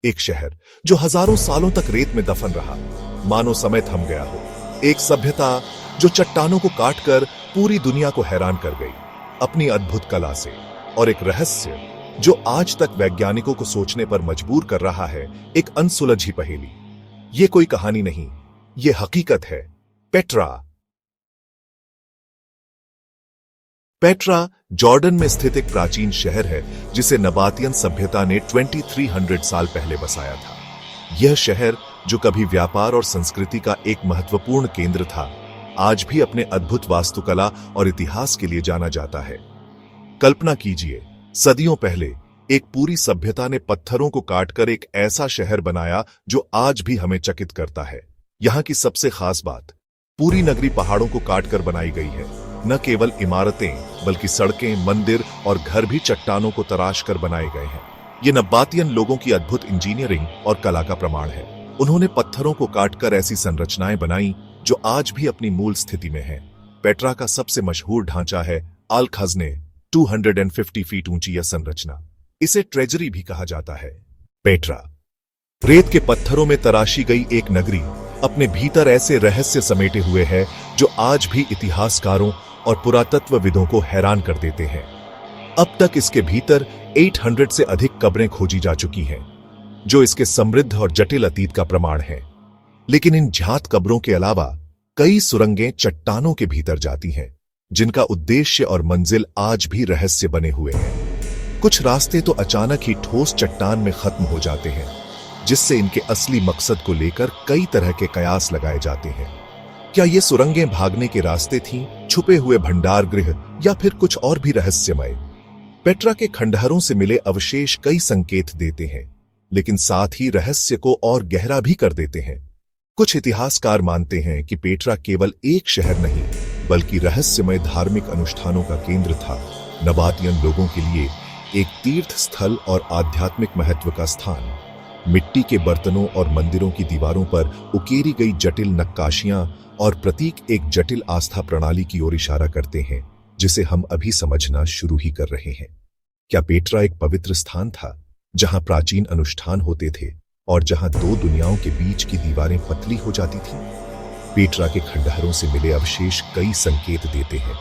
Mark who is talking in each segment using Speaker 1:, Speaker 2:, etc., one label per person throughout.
Speaker 1: एक शहर जो हजारों सालों तक रेत में दफन रहा, मानो समय थम गया हो। एक सभ्यता जो चट्टानों को काटकर पूरी दुनिया को हैरान कर गई अपनी अद्भुत कला से, और एक रहस्य जो आज तक वैज्ञानिकों को सोचने पर मजबूर कर रहा है, एक अनसुलझी पहेली। ये कोई कहानी नहीं, ये हकीकत है। पेट्रा। पेट्रा जॉर्डन में स्थित एक प्राचीन शहर है जिसे नबातियन सभ्यता ने 2300 साल पहले बसाया था। यह शहर जो कभी व्यापार और संस्कृति का एक महत्वपूर्ण केंद्र था, आज भी अपने अद्भुत वास्तुकला और इतिहास के लिए जाना जाता है। कल्पना कीजिए, सदियों पहले एक पूरी सभ्यता ने पत्थरों को काटकर एक ऐसा शहर बनाया जो आज भी हमें चकित करता है। यहाँ की सबसे खास बात, पूरी नगरी पहाड़ों को काटकर बनाई गई है। न केवल इमारतें बल्कि सड़कें, मंदिर और घर भी चट्टानों को तराश कर बनाए गए हैं। ये नबातियन लोगों की अद्भुत इंजीनियरिंग और कला का प्रमाण है। उन्होंने पत्थरों को काटकर ऐसी संरचनाएं बनाई जो आज भी अपनी मूल स्थिति में हैं। पेट्रा का सबसे मशहूर ढांचा है अल खज़ने, 250 फीट ऊंची यह संरचना। इसे ट्रेजरी भी कहा जाता है। पेट्रा रेत के पत्थरों में तराशी गई एक नगरी अपने भीतर ऐसे रहस्य समेटे हुए है जो आज भी इतिहासकारों और पुरातत्वविदों को हैरान कर देते हैं। अब तक इसके भीतर 800 से अधिक कब्रें खोजी जा चुकी हैं, जो इसके समृद्ध और जटिल अतीत का प्रमाण है। लेकिन इन ज्ञात कब्रों के अलावा कई सुरंगें चट्टानों के भीतर जाती हैं, जिनका उद्देश्य और मंजिल आज भी रहस्य बने हुए हैं। कुछ रास्ते तो अचानक ही ठोस चट्टान में खत्म हो जाते हैं, जिससे इनके असली मकसद को लेकर कई तरह के कयास लगाए जाते हैं। क्या ये सुरंगें भागने के रास्ते थीं, छुपे हुए भंडार गृह, या फिर कुछ और भी रहस्यमय? पेट्रा के खंडहरों से मिले अवशेष कई संकेत देते हैं, लेकिन साथ ही रहस्य को और गहरा भी कर देते हैं। कुछ इतिहासकार मानते हैं कि पेट्रा केवल एक शहर नहीं, बल्कि रहस्यमय धार्मिक अनुष्ठानों का केंद्र था। नबातियन लोगों के लिए एक तीर्थ स्थल और आध्यात्मिक महत्व का स्थान। मिट्टी के बर्तनों और मंदिरों की दीवारों पर उकेरी गई जटिल नक्काशियां और प्रतीक एक जटिल आस्था प्रणाली की ओर इशारा करते हैं, जिसे हम अभी समझना शुरू ही कर रहे हैं। क्या पेट्रा एक पवित्र स्थान था जहां प्राचीन अनुष्ठान होते थे और जहां दो दुनियाओं के बीच की दीवारें पतली हो जाती थीं? पेट्रा के खंडहरों से मिले अवशेष कई संकेत देते हैं,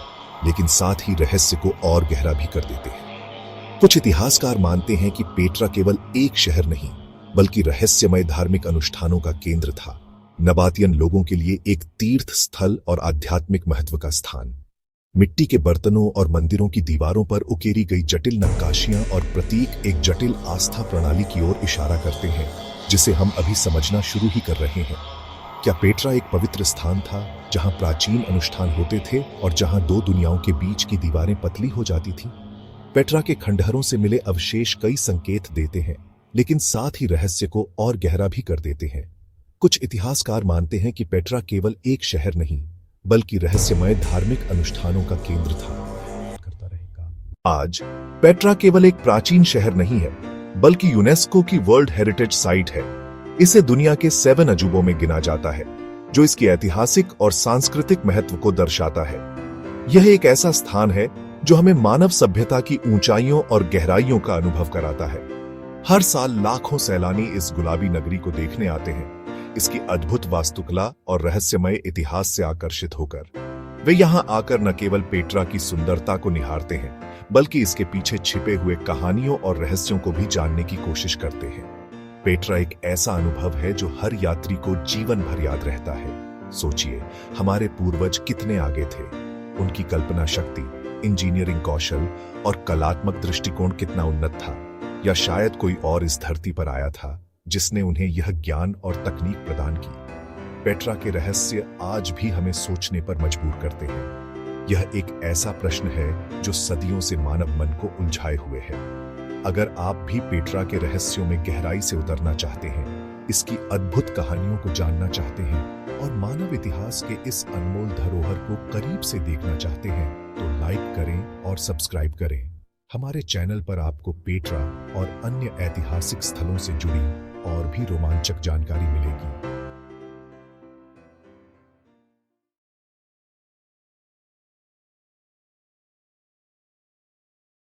Speaker 1: लेकिन साथ ही रहस्य को और गहरा भी कर देते हैं। कुछ इतिहासकार मानते हैं कि पेट्रा केवल एक शहर नहीं, बल्कि रहस्यमय धार्मिक अनुष्ठानों का केंद्र था। नबातियन लोगों के लिए एक तीर्थ स्थल और आध्यात्मिक महत्व का स्थान। मिट्टी के बर्तनों और मंदिरों की दीवारों पर उकेरी गई जटिल नक्काशियां और प्रतीक एक जटिल आस्था प्रणाली की ओर इशारा करते हैं, जिसे हम अभी समझना शुरू ही कर रहे हैं। क्या पेट्रा एक पवित्र स्थान था जहां प्राचीन अनुष्ठान होते थे और जहां दो दुनियाओं के बीच की दीवारें पतली हो जाती थीं? पेट्रा के खंडहरों से मिले अवशेष कई संकेत देते हैं, लेकिन साथ ही रहस्य को और गहरा भी कर देते हैं। कुछ इतिहासकार मानते हैं कि पेट्रा केवल एक शहर नहीं, बल्कि रहस्यमय धार्मिक अनुष्ठानों का केंद्र था। करता रहेगा। आज पेट्रा केवल एक प्राचीन शहर नहीं है, बल्कि यूनेस्को की वर्ल्ड हेरिटेज साइट है। इसे दुनिया के 7 अजूबों में गिना जाता है, जो इसकी ऐतिहासिक और सांस्कृतिक महत्व को दर्शाता है। यह एक ऐसा स्थान है जो हमें मानव सभ्यता की ऊंचाइयों और गहराइयों का अनुभव कराता है। हर साल लाखों सैलानी इस गुलाबी नगरी को देखने आते हैं, इसकी अद्भुत वास्तुकला और रहस्यमय इतिहास से आकर्षित होकर। वे यहां आकर न केवल पेट्रा की सुंदरता को निहारते हैं, बल्कि इसके पीछे छिपे हुए कहानियों और रहस्यों को भी जानने की कोशिश करते हैं। पेट्रा एक ऐसा अनुभव है जो हर यात्री को जीवन भर याद रहता है। सोचिए, हमारे पूर्वज कितने आगे थे। उनकी कल्पना शक्ति, इंजीनियरिंग कौशल और कलात्मक दृष्टिकोण कितना उन्नत था। या शायद कोई और इस धरती पर आया था जिसने उन्हें यह ज्ञान और तकनीक प्रदान की। पेट्रा के रहस्य आज भी हमें सोचने पर मजबूर करते हैं। यह एक ऐसा प्रश्न है जो सदियों से मानव मन को उलझाए हुए है। अगर आप भी पेट्रा के रहस्यों में गहराई से उतरना चाहते हैं, इसकी अद्भुत कहानियों को जानना चाहते हैं और मानव इतिहास के इस अनमोल धरोहर को करीब से देखना चाहते हैं, तो लाइक करें और सब्सक्राइब करें। हमारे चैनल पर आपको पेट्रा और अन्य ऐतिहासिक स्थलों से जुड़ी और भी रोमांचक जानकारी मिलेगी।